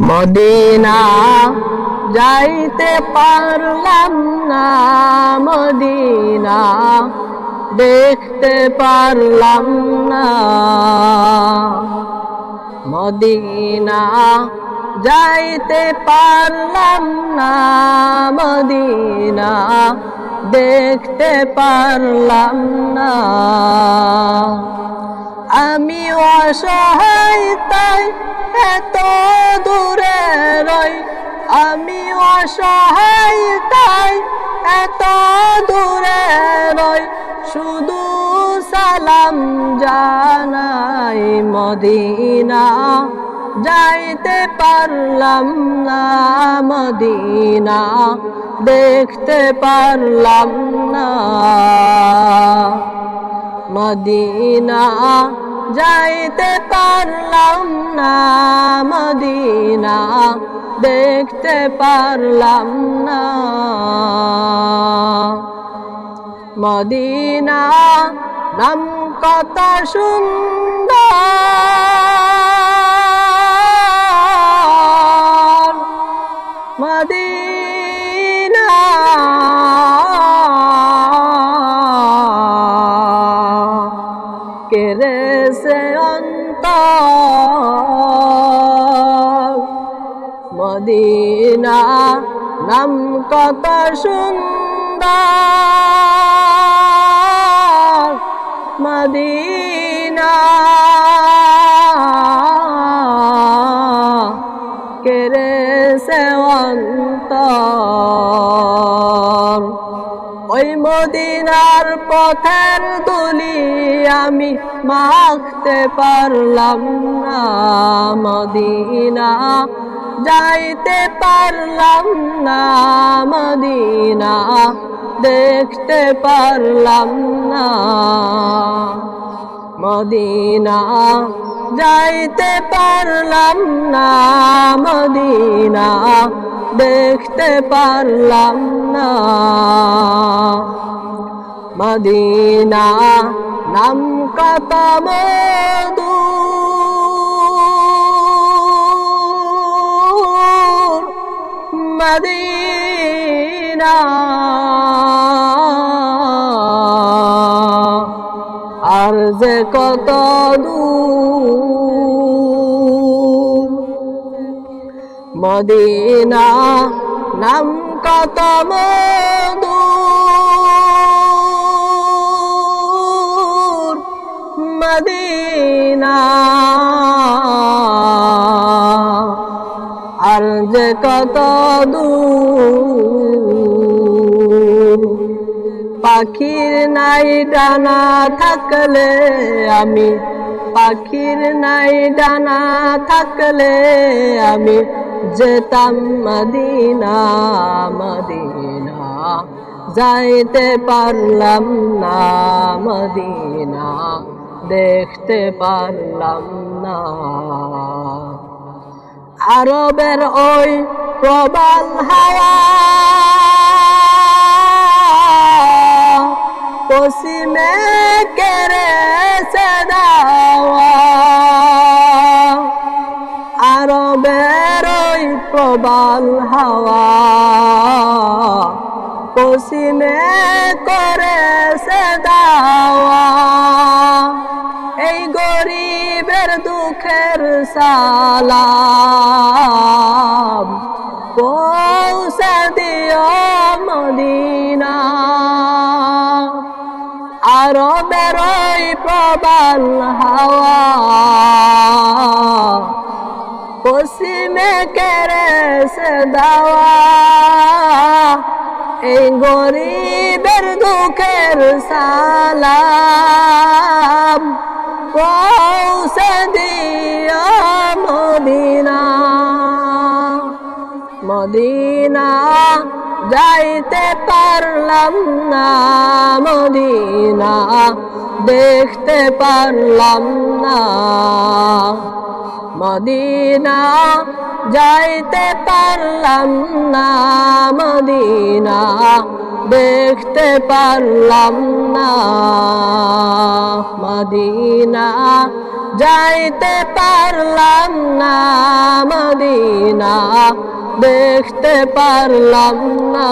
Medina যাইতে পারলাম না, মদিনা দেখতে পারলাম না। মদিনা যাইতে পারলাম না, মদিনা দেখতে পারলাম না। আমি অসহায় তাই এত দূরে রই, আমি অসহায় তাই এত দূরে রই, শুধু সালাম জানাই। মদিনা যাইতে পারলাম না, মদিনা দেখতে পারলাম না। মদিনা যাইতে পারলাম না, মদিনা দেখতে পারলাম না। মদিনা নাম কত সুন্দর, মদিনা কেড়েছে অন্তর। মদিনা নাম কত সুন্দর, মদিনা কেড়েছে অন্তর। ওই মদিনার পথের ধুলি আমি মাখতে পারলাম না, মদিনা যাইতে পারলাম না, মদিনা দেখতে পারলাম না। মদিনা যাইতে পারলাম না, মদিনা দেখতে পারলাম না। মদিনা নাম কত মধুর, মদিনা আর যে কত দূর। মদিনা নাম কত মধুর, মদিনা আর যে কত দূর। পাখির নাই ডানা থাকলে আমি, পাখির নাই ডানা থাকলে আমি যেতাম মদিনা, মদিনা যাইতে পারলাম না, মদিনা দেখতে পারলাম না। আরবের ওই প্রবাল হাওয়া পশ্চিমে কেড়েছে দাওয়া। আরবের ওই প্রবাল হাওয়া পশ্চিমে করেছে দাওয়া। এই গরিবের দুঃখের সালাম পৌঁছে দিও মদিনা। আরবের ওই প্রবাল হাওয়া পশ্চিমে কেড়েছে দাওয়া। এই গরিবের দুঃখের সালাম পৌঁছে দিও মদিনা। মদিনা যাইতে পারলাম না, মদিনা দেখতে পারলাম না। মদিনা যাইতে পারলাম না, মদিনা দেখতে পারলাম না। মদিনা যাইতে পারলাম না মদিনা দেখতে পারলাম না